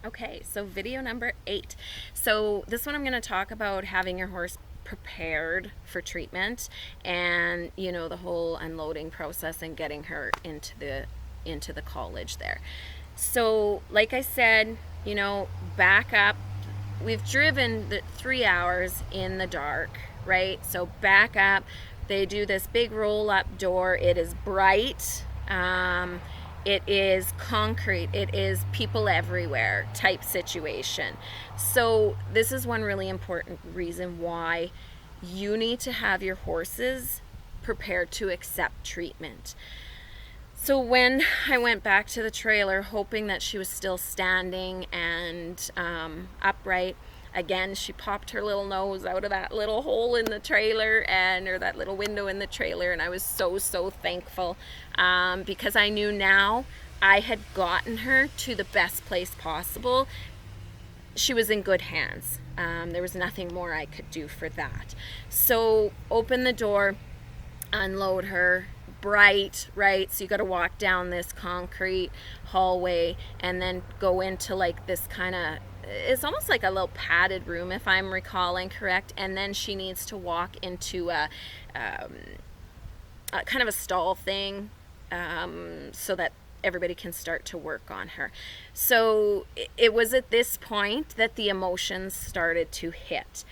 Okay, so video number 8. So this one I'm going to talk about having your horse prepared for treatment, and the whole unloading process and getting her into the college there. So like I said, back up. We've driven the 3 hours in the dark, right? So back up. They do this big roll up door. It is bright. It is concrete. It is people everywhere type situation. So this is one really important reason why you need to have your horses prepared to accept treatment. So when I went back to the trailer, hoping that she was still standing and upright, again, she popped her little nose out of that little hole in the trailer or that little window in the trailer, and I was so thankful because I knew now I had gotten her to the best place possible. She was in good hands. There was nothing more I could do for that. So open the door, unload her. Bright, right? So you got to walk down this concrete hallway and then go into like this kind of, it's almost like a little padded room if I'm recalling correct, and then she needs to walk into a kind of a stall thing so that everybody can start to work on her. So it was at this point that the emotions started to hit.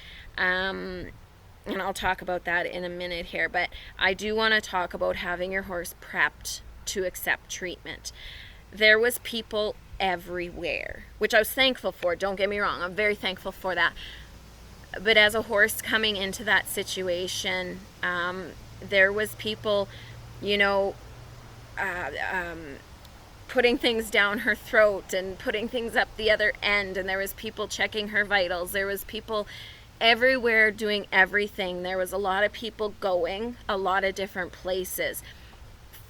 And I'll talk about that in a minute here, but I do want to talk about having your horse prepped to accept treatment. There was people everywhere, which I was thankful for. Don't get me wrong, I'm very thankful for that. But as a horse coming into that situation, there was people, putting things down her throat and putting things up the other end, and there was people checking her vitals. There was people everywhere doing everything. There was a lot of people going a lot of different places.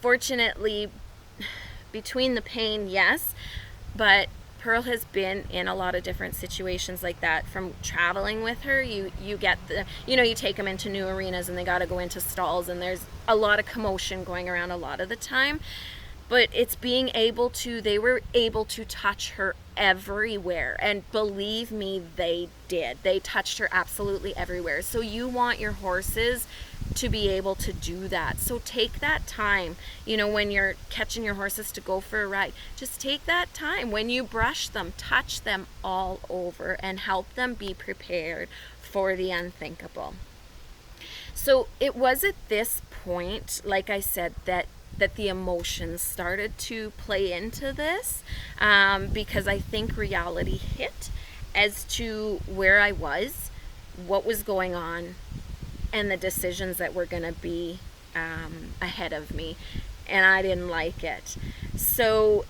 Fortunately, between the pain, yes, but Pearl has been in a lot of different situations like that. From traveling with her, you get you take them into new arenas and they got to go into stalls, and there's a lot of commotion going around a lot of the time. But it's they were able to touch her everywhere. And believe me, they did. They touched her absolutely everywhere. So you want your horses to be able to do that. So take that time, when you're catching your horses to go for a ride, just take that time. When you brush them, touch them all over and help them be prepared for the unthinkable. So it was at this point, like I said, that the emotions started to play into this because I think reality hit as to where I was, what was going on, and the decisions that were going to be ahead of me, and I didn't like it. So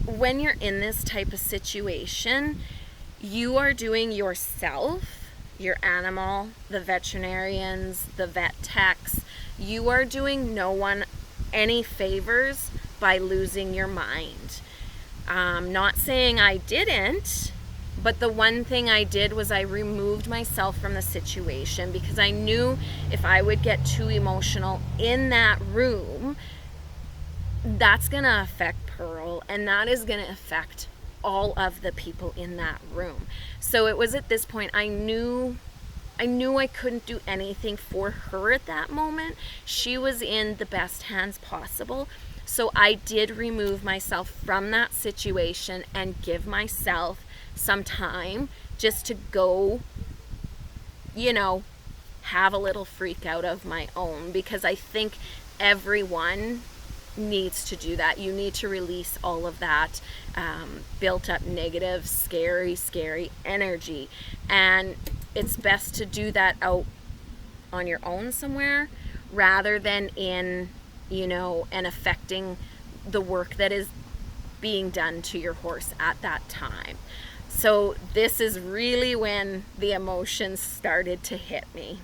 when you're in this type of situation, you are doing yourself, your animal, the veterinarians, the vet techs, you are doing no one any favors by losing your mind. Not saying I didn't, but the one thing I did was I removed myself from the situation because I knew if I would get too emotional in that room, that's going to affect Pearl, and that is going to affect all of the people in that room. So it was at this point I knew I couldn't do anything for her at that moment. She was in the best hands possible. So I did remove myself from that situation and give myself some time just to go, have a little freak out of my own, because I think everyone needs to do that. You need to release all of that built up negative, scary energy. And it's best to do that out on your own somewhere rather than in, and affecting the work that is being done to your horse at that time. So this is really when the emotions started to hit me.